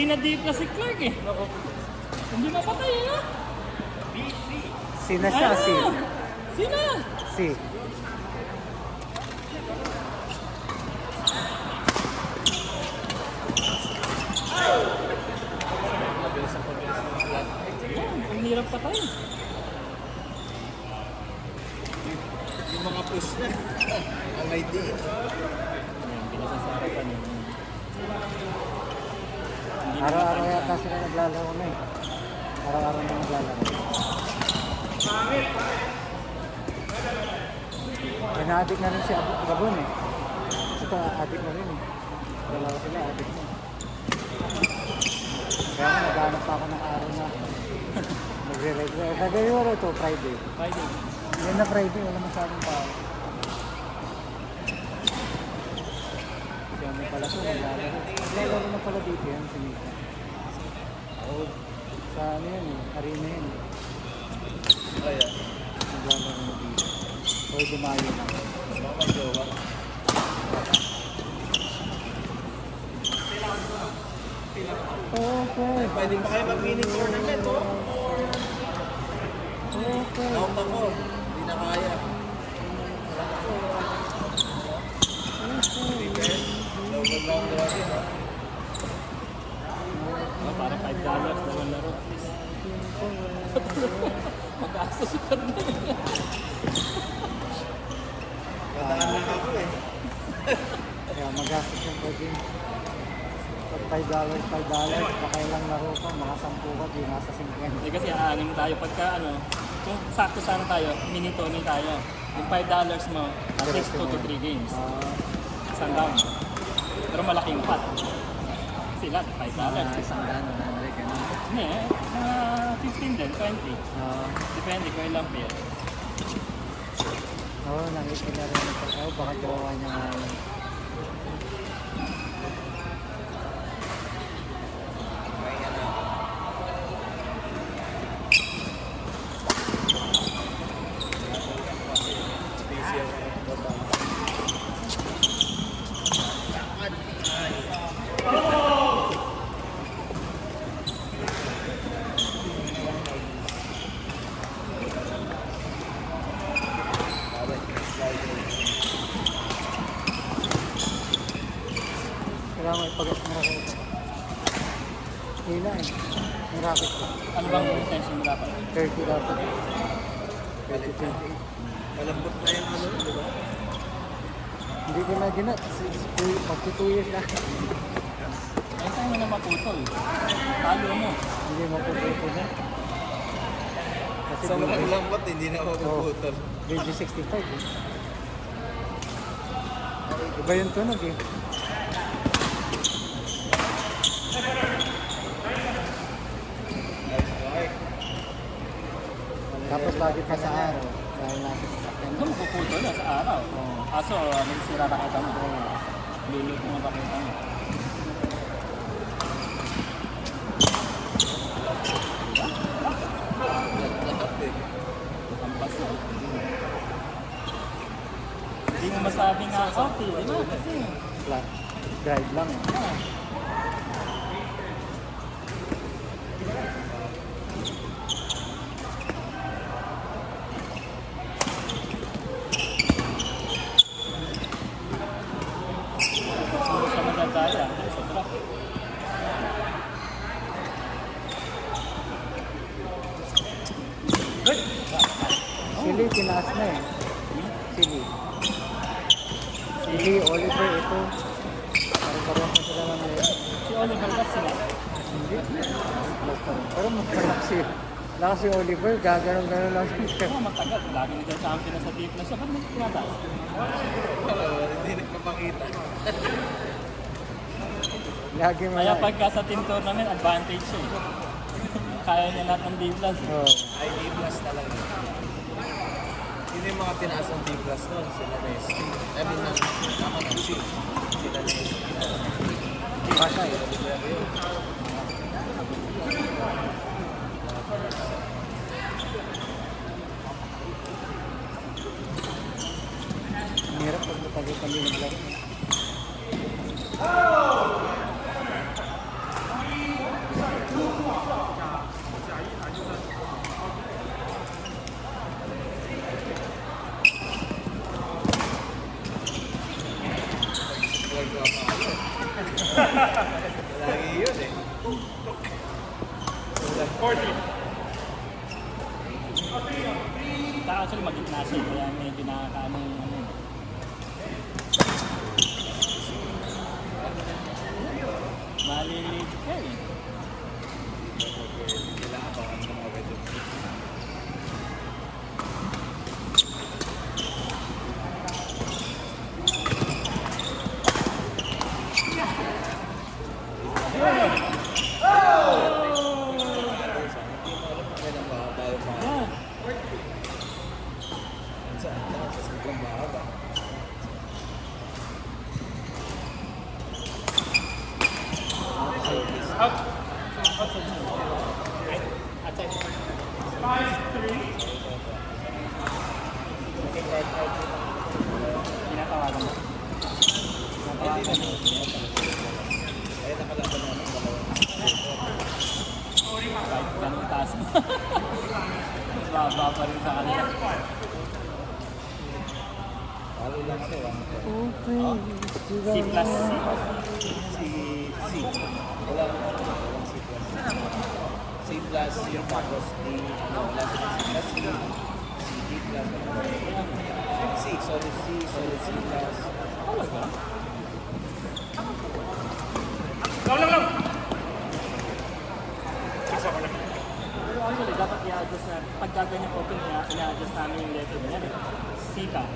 hindi na deep na si Clark eh. Hindi mapatay eh, no? C na siya, C. Sino? C. Ang hirap patay. Yung mga push na. Ang idea. Ayan, pinasasarapan yun. Hindi na Araw-araw mapagsan. yata sila naglalaro na eh. Araw-araw na naglalaro. Pina-addict na rin si Gabon eh. Ito, addict na rin eh. Dalawa sila, addict na. Kaya ako naghanap pa ako ng araw na magre-regular. Nag-regular ito, Friday. Friday. Yan na Friday, wala masyadong tao. Kaya mo pala ito, naglalaro. Naglalaro na pala dito yan, si Mika. Oo. Sa ano yan eh, arena yan eh. Kaya. Naglalaro na dito. O dumayo na. Baka jowa. Okay. Pwede pa kayo mag-mini tournament, oh. Okay. Out ako. Hindi na kaya. Double round robin, oh. Para $5 na laro. Mag-asos ka na. Gandaan lang ako eh. Kaya magastos yung pwede. Pag $5, baka ilang laro ka, mga 10 ka, di nasa 50. Eh kasi aanin tayo pagka ano, kung sakto sana tayo, minito na tayo. Yung $5 mo, at least 2 to 3 games. Isang down. Pero malaking pot. Sila, $5. Isang daan, ganun. Hindi eh, mga 15 din, 20. Depende kung ilang pair. Oo, nakita na rin ito. Oo, baka gawa niya nga yun. Kailangan may pagas ng racket ko. Hila eh. Yung racket ko. Ano bang intention mo dapat? 30 dapat. 32. Malambot na yung ano, di ba? Hindi ko na ginat. Magsi 2 years na. Ay, tayo mo na maputol. Talo mo. Hindi mapuputo na. Kasi Sobrang lambot, hindi na mapuputol. BG65 eh. Iba yung tunog eh. Tapos lagi pa sa araw. Dahil nasa sakyan. Ito mapuputol na sa araw. Oo. Aso, magsira na kita mo. Lulot mo na pakita mo. Lahat eh. Ang paso. Hindi mo masabi nga coffee, di ba? Kasi, Flat. Drive lang eh. hindi siya madadaya. Sobra. Sili, tinaas na eh. Sili. Sili, Oliver, ito. Parang-parang na sila lang ngayon. Si Oliver ba sila? Hindi. Plus pa rin. Pero magpanak si... Laka si Oliver, gaganon-ganon lang siya. Oo, matagal. Lagi nito champion na sa deep na siya. Ba't may tinataas? Hindi nagpapakita. Lagi mo Kaya na eh. pagka sa team tournament, advantage siya eh. Kaya niya lahat ng D-plus. Oo. Ay, D-plus talaga. Yun yung mga tinaas ng D-plus nun. Sila na yung Steve. I mean, tama ng Chief. Sila na yung Basta eh. Ang hirap pag matagal-tagal naglaro. Lagi yun eh. 40. Saka actually magitna siya, kaya medyo nakakaano yung ano. Maliliit ka eh. Kailangan ba ang mga weather? Kailan ba tayo pa? Yeah. Saan na? Sa sobrang mahaba. Tinatawagan mo. Tinatawagan mo. Ay, nakalaban namin dalawa. Kahit ganun taas mo. Mas baba pa rin sa kanila. Palo lang siya. C plus C. Si C. Walang C plus. C plus yung tapos D. Ano, wala C plus C. C, D plus. C, solid C, solid C plus. Talaga? Pero actually, dapat i-adjust na, pagka ganyan open niya, i-adjust namin yung level niya. C ka.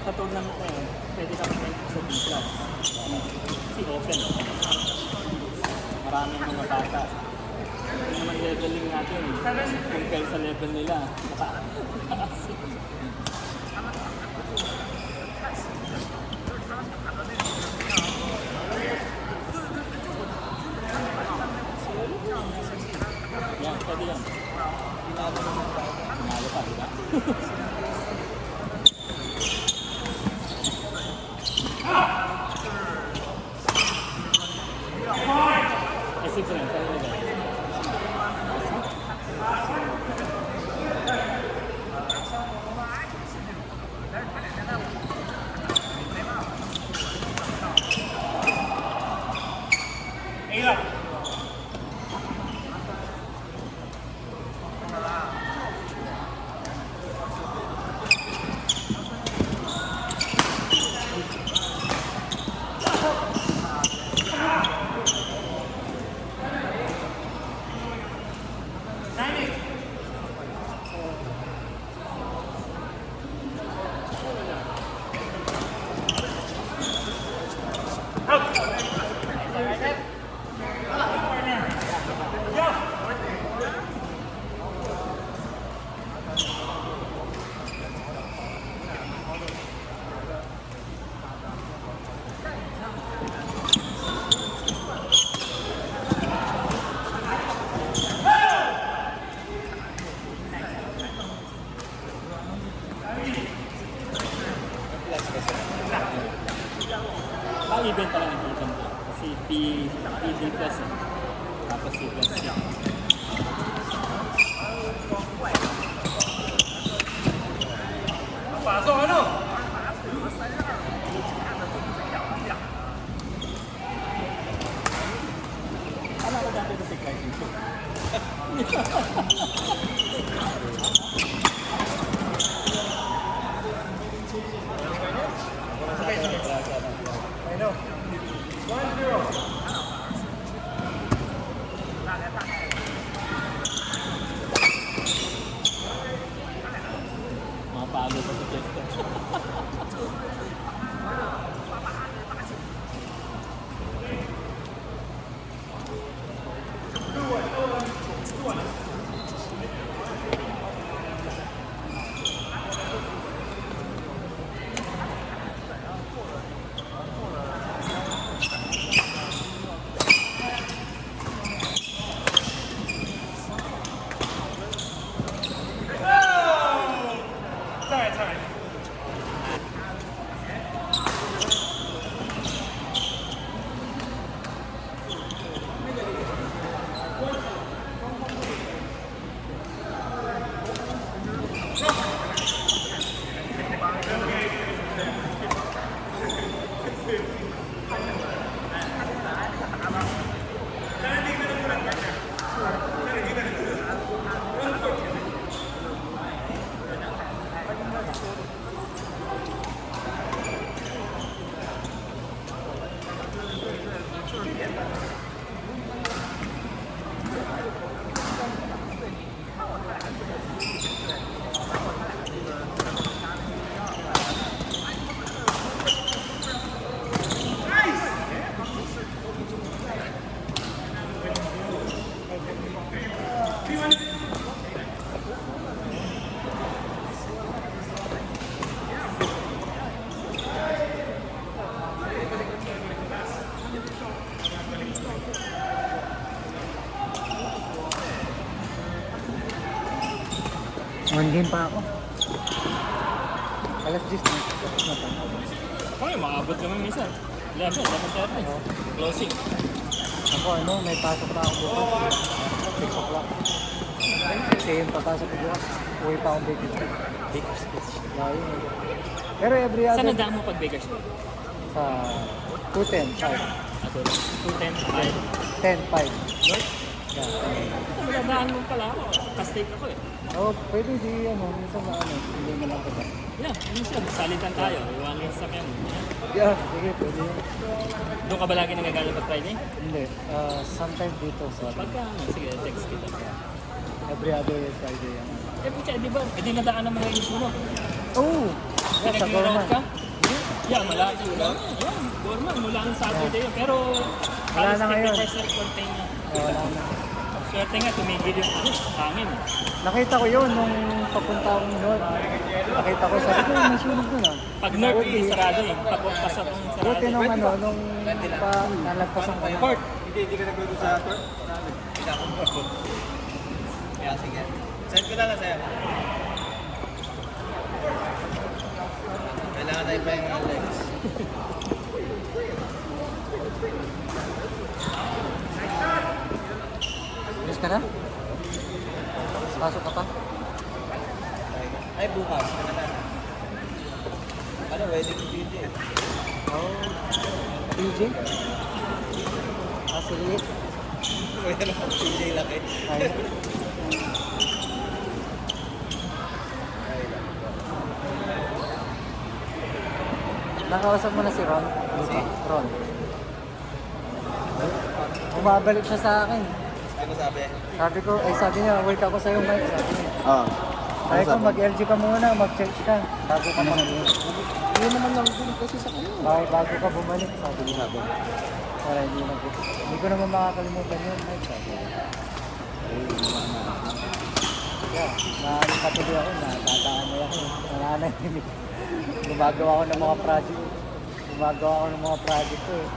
Sa tournament na yun, pwede ka mag-enter sa B plus. C open. Maraming mga bata. Yung naman leveling natin, compare sa level nila. Mataas. Yan, pwede yan. Pinalo pa, diba? S6 rin, saan nila? Event pala ng event ko. Kasi PD plus eh. Tapos C plus C. Pasok ano? Ano ko dati sa Clark Issue? I know. 1-0. Mga pagod pa sa test. One game pa ako. Alas 10 na. Tapos na pa. Okay, makabot kami minsan. 11, 11:30. Closing. Ako ano, may pasok pa ako bukas. 6 o'clock. 6 a.m. papasok ko bukas. Uwi pa akong Bakersfield. Layo. Pero every Saan other nadaan mo pag Bakersfield? sa 210, 5. Ato, 210, 5. 10, 5. North? Yeah. Nadaan mo pala ako. Ka-stake ako eh. Oh, pwede di ano, minsan na ano, hindi mo lang kita. Yeah, minsan, salitan tayo. Iwanan sa kanya. Yeah, sige, pwede yun. Doon ka ba lagi nagagala pag Friday? Hindi, sometimes dito sa Pagka, sige, text kita. every other Friday. Ano. Eh, pucha, di ba? Eh, di nadaan naman ang inis mo. Oh! Yeah, sa Gorman. ka? Yeah, malaki. Yeah, Gorman, mula ang Saturday yun. Pero, Wala na ngayon. 50% contain niya. Wala na. Swerte nga, tumigil yung hangin. Nakita ko yun nung papunta akong North. Nakita ko, sabi ko, may sunog dun ah. Pag north, hindi sarado eh. Pag pasok ang sarado. Buti nung ano, nung nalagpasan ko. Court! Hindi ka nagluto sa court? Hindi ako court. Kaya sige. Send ko na lang sa'yo. Kailangan tayo pa yung legs. Yes ka na? Pasok ka pa? Ay, bukas. Ano, wedding to PJ? Oh. PJ? Ah, sige. Pwede naman PJ laki. Ay. Nakausap mo na si Ron? Si? Ron. Bumabalik siya sa akin. Ano sabi? Sabi niya, wait ako sa'yo, Mike. Sabi niya. Oo. Sabi ko, mag-LG ka muna, mag-change ka. Bago ka bumalik. Hindi naman lang din kasi sa kanya. Bago ka bumalik, sabi niya. Para hindi ko naman makakalimutan yun, Mike. Sabi niya. Yeah, nakakatuloy ako, natatamay ako. Nananahimik. Gumagawa ako ng mga project ko eh.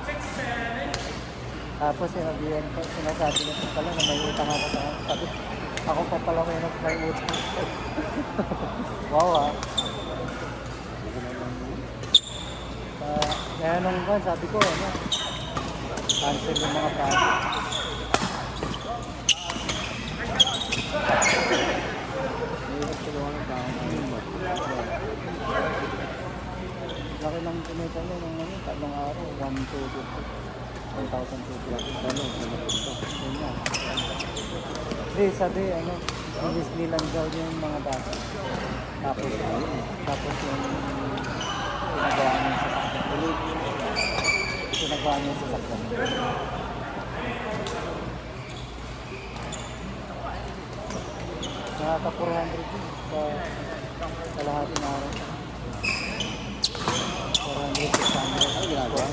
Tapos sinasabi niya pa pala na may utang ako sa kanya. Sabi, ako pa pala may utang. Wow ah. Kaya nung kan, sabi ko, ano, cancel yung mga project. Laki ng kumita niya ng ano, tatlong araw, 1,250. 1,250. Yun nga. Hindi, sabi, ano, Disneyland daw yung mga bata. Tapos yung pinagawa niya sa sasakyan. Pinagawa niya sa sasakyan. Nakaka 400 yun sa lahat ng araw. 400, 600. Ay, ginagawa.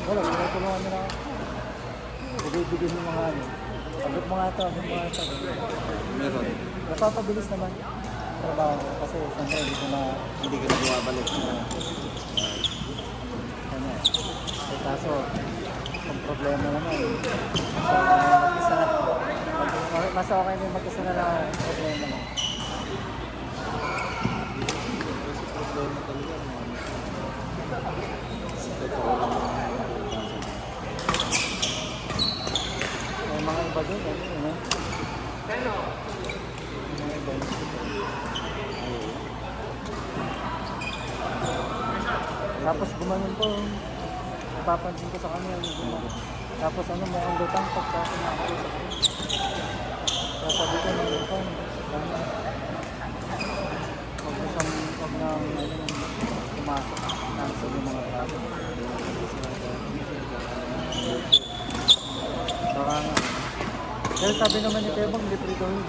Wala, tinutulungan nila ako. Bibigyan ng mga ano. Sagot mo nga ito, sagot mo nga ito. Meron. Napapabilis naman trabaho ko kasi siyempre Hindi ka na bumabalik. ano. Eh, kaso, ang problema naman. Mag-isa na. Mas okay na mag-isa na lang ang problema mo. Problema talaga. May mga iba doon, ano? Mga iba doon. Tapos gumanon po, napapansin ko sa kanya, gumanon. Tapos ano, mukhang lutang pagka kumakausap ko. Kaya sabi ko, may lutang. Huwag nang pumasok sa mga trabaho. Baka nga. Pero sabi naman ni Tebang, libre daw yun.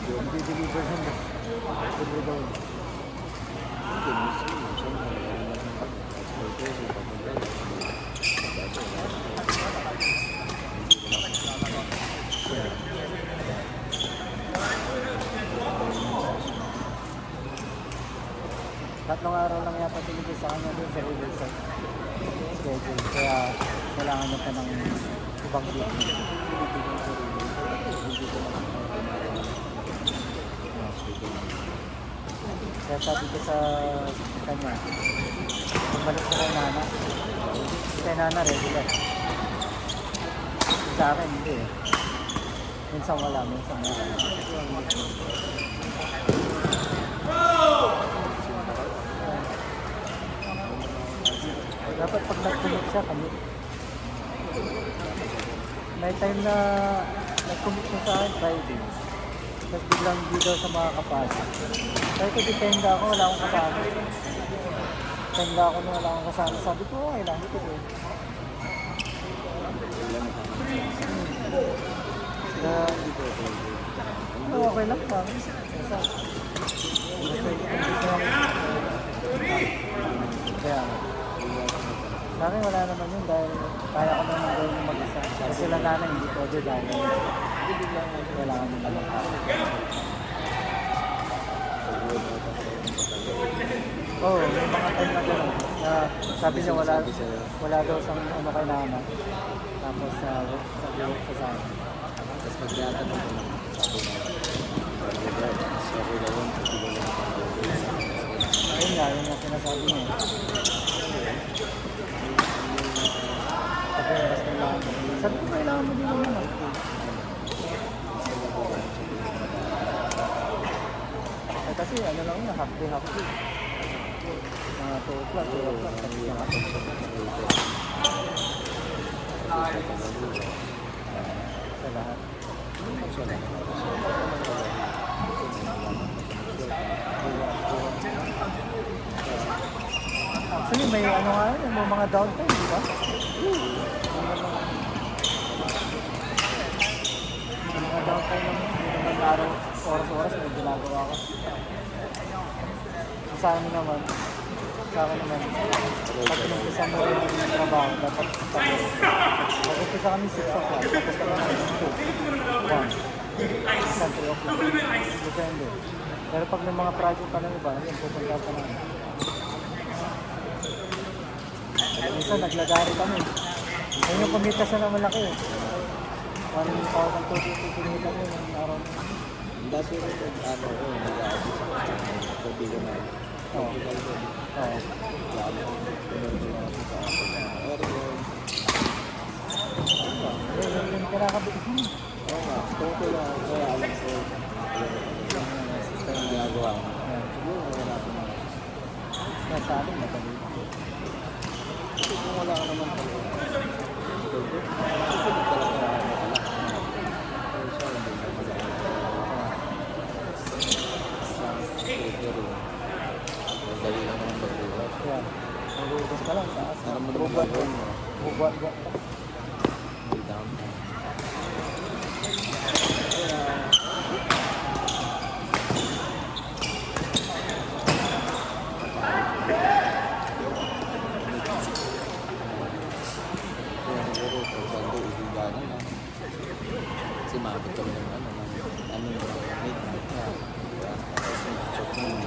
Hindi-deliver yun. Libre daw yun. Tatlong araw lang yata tinigil sa kanya doon sa Riverside schedule. Kaya kailangan niya pa ng ibang dito. Kaya sabi ko sa kanya, balik ko kay Nana. Kay Nana, regular. Sa akin, hindi eh. Minsan wala, minsan wala. Dapat pag nag-commit siya, commit. May time na nag-commit siya sa akin, Friday. Tapos biglang di daw sa mga kapasa. Kaya ko dependa ako, wala akong kasama. Dependa ako na wala akong kasama. Sabi ko, okay lang, ito ko. Kaya, okay lang sa akin. Kaya, sa akin wala naman yun dahil kaya ko naman gawin ng mag-isa. Kasi sila nanay hindi pwede dahil kailangan nila mag-isa. Oo, may mga time na gano'n. Na sabi niya wala daw siyang ano kailangan. Tapos sabi ko sa akin. Tapos magtatanong ko lang, sabi na, okay na yun, Ayun nga, yun nga sinasabi niya. Sabi mas kailangan mo. Sabi ko kailangan mo din naman. Eh, kasi ano lang yun, half day. Mga 2 o'clock. Tapos na ako. Sa lahat. Actually, may ano nga yun, may mga downtime, di ba? May mga downtime naman, hindi naman araw, oras-oras, may ginagawa ko. Sa akin naman, pag inumpisa mo rin yung trabaho, dapat pag-umpisa kami 6 o'clock, tapos kami ng 2, 1, 3 o'clock. Depende. Pero pag may mga project pa ng iba, yun, pupunta pa namin. Minsan naglagari kami. Ayun yung kumita siya na malaki. 1,250 kumita mo yung araw. dati rin, ano ko, nag-aabot sa kaibigan na. Oo. Lalo, pinunod na ako sa akin. Yung kinakabit. Oo nga, tungkol lang. Kaya alam ko, yung system na ginagawa ko. Siguro, wala ko na. Kaya sa akin, madali. Kasi kung wala ka naman pala, susunod talaga na wala. Pero siya, hindi na wala. Pero, madali lang naman magbuhat. Yan. Magugas ka lang, taas. Ano mo naman gagawin mo? Bubuhat-buhat ka. Hindi down. Kaya siguro, pag sando, ibiganan na. Kasi maabot kami ng ano yung midnight na. Tapos mag-check mo yun.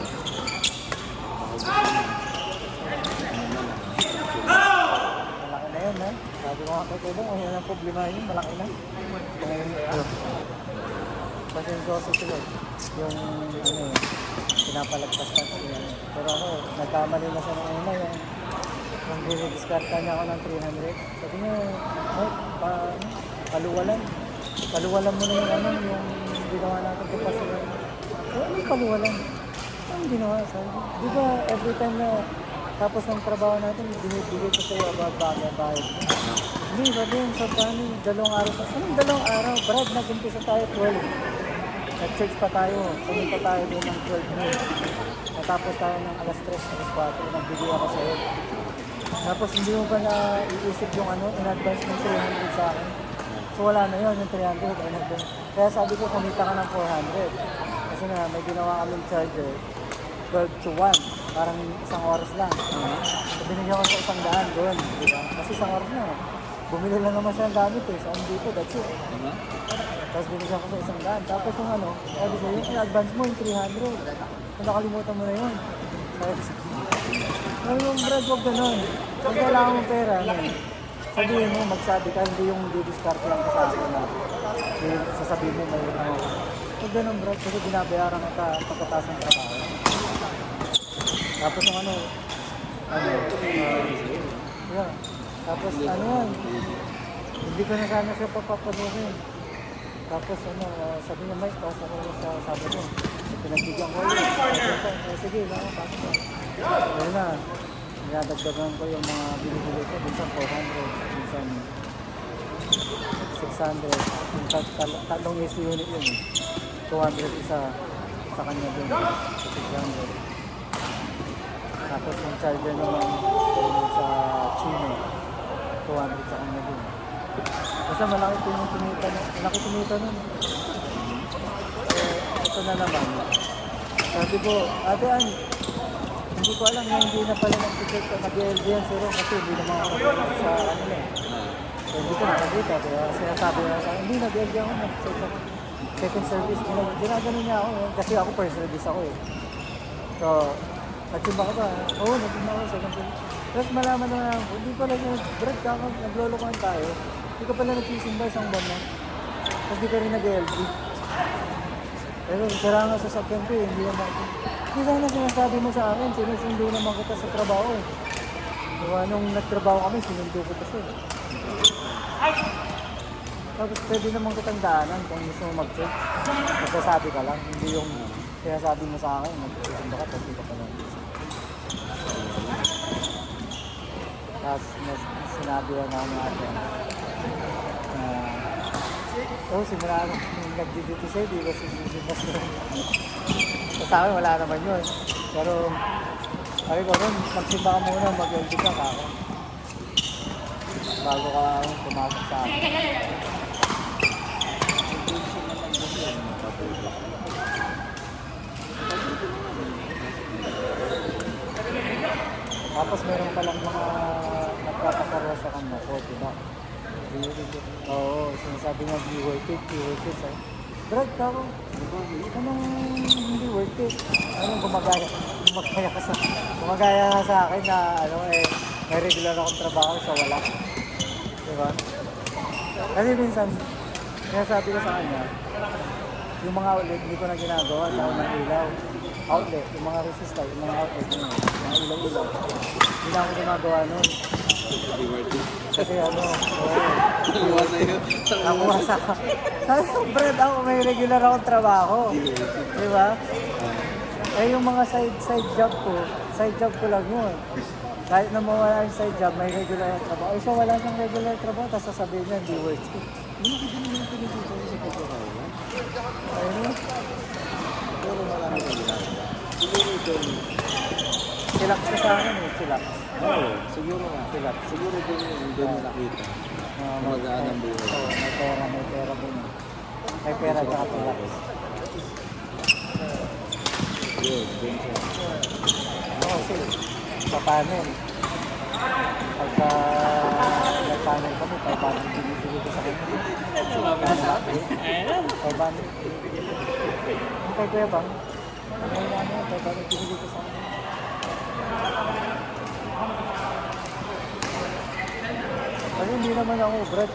Malaki na yun, ha? Sabi ko nga kay Tulong, kung yan ang problema yun, malaki na. Pasensyoso sila. Yung, ano pinapalagpas pa sila. Pero ako, nagkamali na siya ng una, yung dinidiskarta niya ako ng 300. Sabi niya, paluwalan. Paluwalan mo na yung ano, yung ginawa natin ko pa sila. Ano yung paluwalan? Anong ginawa? Sabi ko, di ba every time na tapos ng trabaho natin, binibigay ko sa'yo about bagay. Hindi, sabi yun, sa paano, 2 araw pa. Anong 2 araw? Brad, nag-umpisa tayo 12. Nag-church pa tayo, pumunta tayo doon ng 12 noon. Natapos tayo ng alas 3, alas 4, nagbigay ako sa'yo. Tapos hindi mo ba na iisip yung ano, in advance ng 300 sa akin? So wala na yun, yung 300. Kaya sabi ko, kumita ka ng 400. Kasi nga, may ginawa kaming charger, 12 to 1. Parang 1 oras lang. So binigyan ko sa 100 doon, di ba? Kasi 1 oras na. Bumili lang naman siya ng gamit eh. Sa Home Depot, that's it. Tapos binigyan ko sa 100. Tapos yung ano, sabi ko, yung in-advance mo yung 300. Kung nakalimutan mo na yun. Sabi yung Brad, huwag ganun. Kung kailangan mo pera, sabihin mo, magsabi ka, hindi yung didiscard lang sa akin na sasabihin mo may ano. Huwag ganun bro, kasi binabayaran kita pagkataas ng trabaho. Tapos yung yeah. Tapos ano yan, hindi ko na sana siya papapasukin. Tapos sabi niya, Mike, pasok ko sa Sabado. Pinagbigyan ko yun. Sige, pasok ko. Ayun na, dinadagdagan ko yung mga binibili ko. Minsan 400, minsan 600. Yung tatlong AC unit yun. 200 isa sa kanya din. 600. Tapos yung charger naman sa Chino, 200 sa kanya din. Basta malaki po yung tumita nun. Malaki tumita nun. Ito na naman. Sabi ko, Ate Ann, hindi ko alam na hindi na pala nag-check nag-LD yan siro kasi hindi naman ako sa kanila. So, hindi ko nakakita. Kaya sinasabi na sa akin, hindi nag-LD ako, nag-check ako. Second service, ginagano niya ako kasi ako first service ako eh. So, nagsimba ka ba? Oo, nagsimba ako second service. Tapos malaman na hindi pala Brad, naglolokohan tayo. Hindi ka pala nagsisimba isang buwan na. Tapos di ka rin nag-LG. Pero sira nga sa sakyan ko eh, hindi naman. Hindi sana sinasabi mo sa akin, sinusundo naman kita sa trabaho eh. Diba, nung nagtrabaho kami, sinundo ko pa siya eh. Tapos pwede naman kitang daanan kung gusto mo mag-check. Magsasabi ka lang, hindi yung sinasabi mo sa akin, magsisimba ka, tapos di ka pa lang. Tapos sinabi lang ako ng ate simula nung nag-duty sa'yo, di ba sisipas ko. Sa akin, wala naman yun. Pero, sabi ko rin, magsimba ka muna, mag-LD ka ako. Bago ka pumasok sa akin. Tapos meron palang mga nagpapakarwa sa kanya po, diba? Oo, sinasabi niya, di worth it, sa'yo. Brad, ako, anong hindi worth it? Anong gumagaya ka sa akin na, may regular akong trabaho, so wala. Diba? Kasi minsan, sinasabi ko sa kanya, yung mga outlet, hindi ko na ginagawa, sa ng ilaw. Outlet, yung mga resistor, yung mga outlet, yung mga ilaw-ilaw. Hindi na ako ginagawa nun. Kasi Nakuha sa'yo. nakuha sa... Sabi ko, Brad, ako may regular akong trabaho. Di ba? Eh, yung mga side job ko lang yun. Kahit na mawala yung side job, may regular akong trabaho. Eh, siya wala siyang regular trabaho, tapos sasabihin niya, hindi worth it. Hindi ko din naman pinag-ito sa pagkakawa. Ayun. Pero marami ka ginagawa. Siguro ito. Chillax na sa akin eh, chillax. Oo, siguro nga. Siguro din yung doon nakita. Magaan ang buhay. Oo, may pera din. May pera at saka chillax. Yun, doon siya. Oo, sige. Sa panel. Pagka nag-panel kami, 500 binibili ko sa kanya. Sumama na sa akin. Ayan. 500 binibili ko. Yung kay Kuya Bang, 500 binibili ko sa kanya. Kasi hindi naman ako, Brad,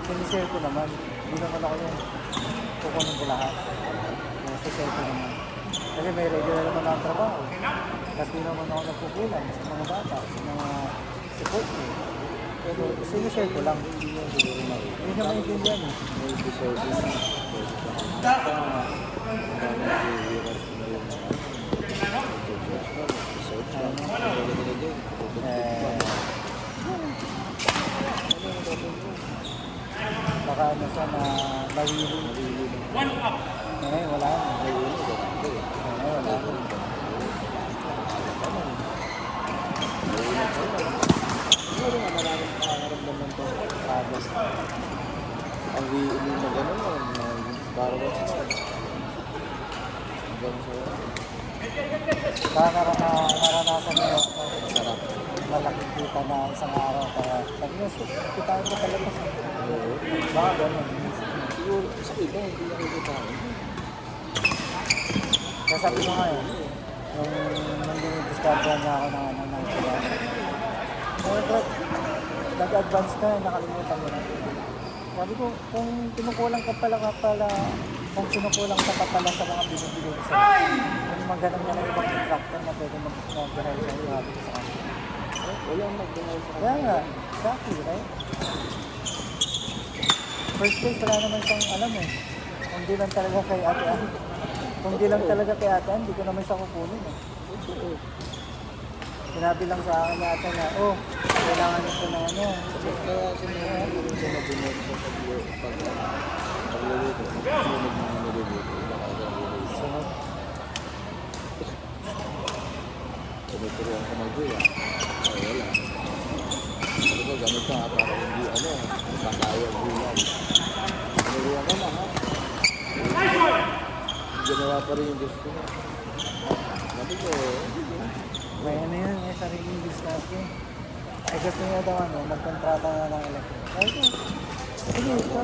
sinishare ko naman. Hindi naman ako yung kukunin ko lahat. Sinishare ko naman. Kasi may regular naman ang trabaho. Kasi hindi naman ako nagkukulang sa mga bata, sa mga support ko. Pero sinishare ko lang. Hindi na maintindihan eh. Multi service. Baka ano siya na nawili. Ngayon wala na. Ngayon wala na. Siguro nga maraming nakakaramdaman ko sa ang wiili na gano'n, parang sa hanggang sa Naranasan mo yung sarap. malaking kita na isang araw. Kaya sabi niya, kitaan ko talaga sa baka gano'n. Siguro sa iba, hindi nakikita ko. Kaya sabi ko nga yun, nung dinidiscover niya ako ng kailangan. Kaya Brad, nag-advance ka, nakalimutan mo na. Sabi ko, kung kinukulang ka pala kung sinukulang sa pala sa mga binibigay sa yung magalang na ng ibang contractor na pwede mag-gahal sa iyo habit sa kanila. Wala mag-gawin sa Kaya nga, exactly, right? First place, wala naman siyang alam eh. Kung di lang talaga kay Ate Ann. Kung di lang talaga kay Ate Ann, di ko naman siya kukunin eh. Sinabi lang sa akin ni Ate na, oh, kailangan nito na ano. Kaya sinabi ko rin siya mabunod sa pagluluto. Sunod na niluluto. Sunod. Tunuturuan ka mag-gula. Ay, wala. Sabi ko, gamit ka ha, para hindi makaya gulay. Tunuruan ka na ha. Ginawa pa rin yung gusto niya. Sabi ko, May ano yun, may sariling business eh. Ay gusto niya daw ano, magkontrata na ng electric. Ay ko, sige, ito.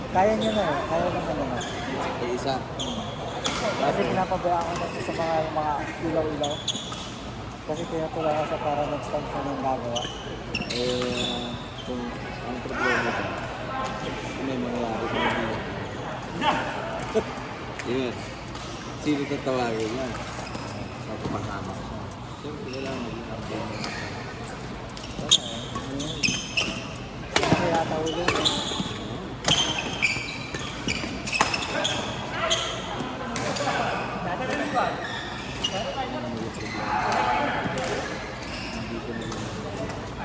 Kaya niya na eh, kaya naman naman. ay isa. Kasi pinapabayaan ko na siya sa mga ilaw-ilaw. Kasi tinatulungan siya para next time siya nang gagawa. Kung ang problema ka, may mangyari kung hindi. Yun. Sino tatawagin yan? Sa pahama siya. Siyempre, kailangan maging update. Ano eh, kaya tawulin eh.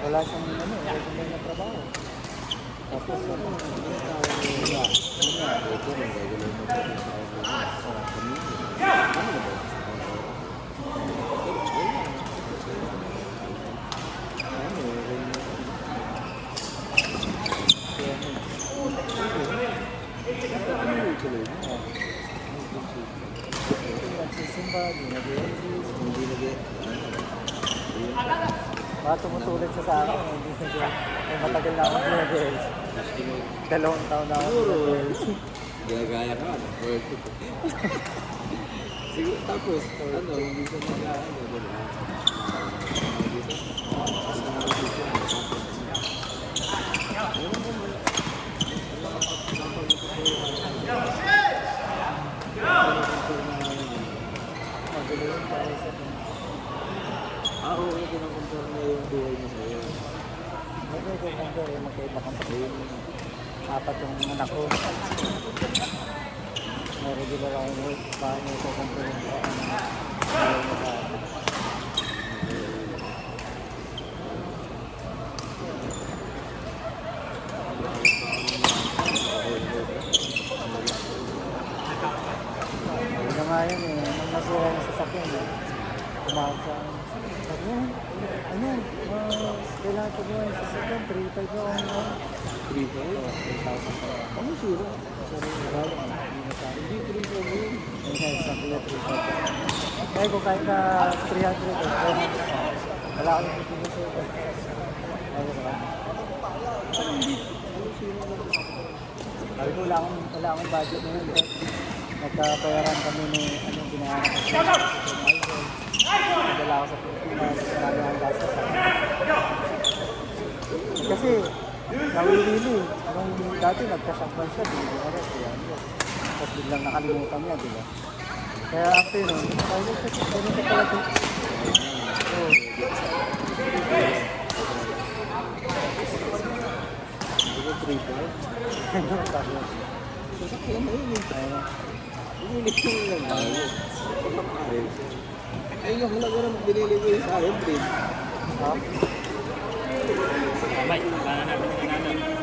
Wala siyang ano, regular na trabaho. Tapos ano, Ito, may regular mo pa rin sa pamilya. Ano ba? nagsisimba, di nag-exist. Hindi nag- Baka tumutulad siya sa akin, hindi siya matagal na akong nag-exist. 2 taon na akong Siguro. nag-exist. Gagaya ka, worth it. Siguro, tapos, hindi siya mag-ano, diba? Dito, kasi nag-decision, Magaling para sa akin. oo, kinakompare na yung buhay niya sa'yo. Hindi ko compare, magkaiba kang sabihin. 4 yung anak ko. May regular akong work, paano ko compare yung buhay mo sa akin. Hindi na nga yun eh, nung nasira yung sasakyan eh. Tumawag sa akin. Sabi mo, ano, kailangan ko ba yung sasakyan, 3.5 ako ngayon. 3,000. Ano sira? Sorry, wala, hindi na sa akin. Hindi 3,000 yun. Yung sa isang kilo, 3.5. Kaya ko kahit na 300 eh, wala akong bibigyan sa'yo. Ayaw ko ba? Sabi ko, wala akong budget na yun. Nagkabayaran kami ni, ginahanap ko sa idol. Nagdala ako sa Pilipinas, marami ang gastos sa akin. Kasi, nawili. Nung dati nagkasakban siya, hindi ko alam siya. Tapos biglang nakalimutan niya, di ba? Kaya after nun, sabi ko, ganun ka pala ito. Oo. Hindi ko 3,000. Ganun sabi ko. Sasakyan na yun eh. Ayun. Ulit ko lang tayo. Ay, yung halaga naman binili ko yung sa akin, Prin. Ha? Bye. Wala na natin yung ano.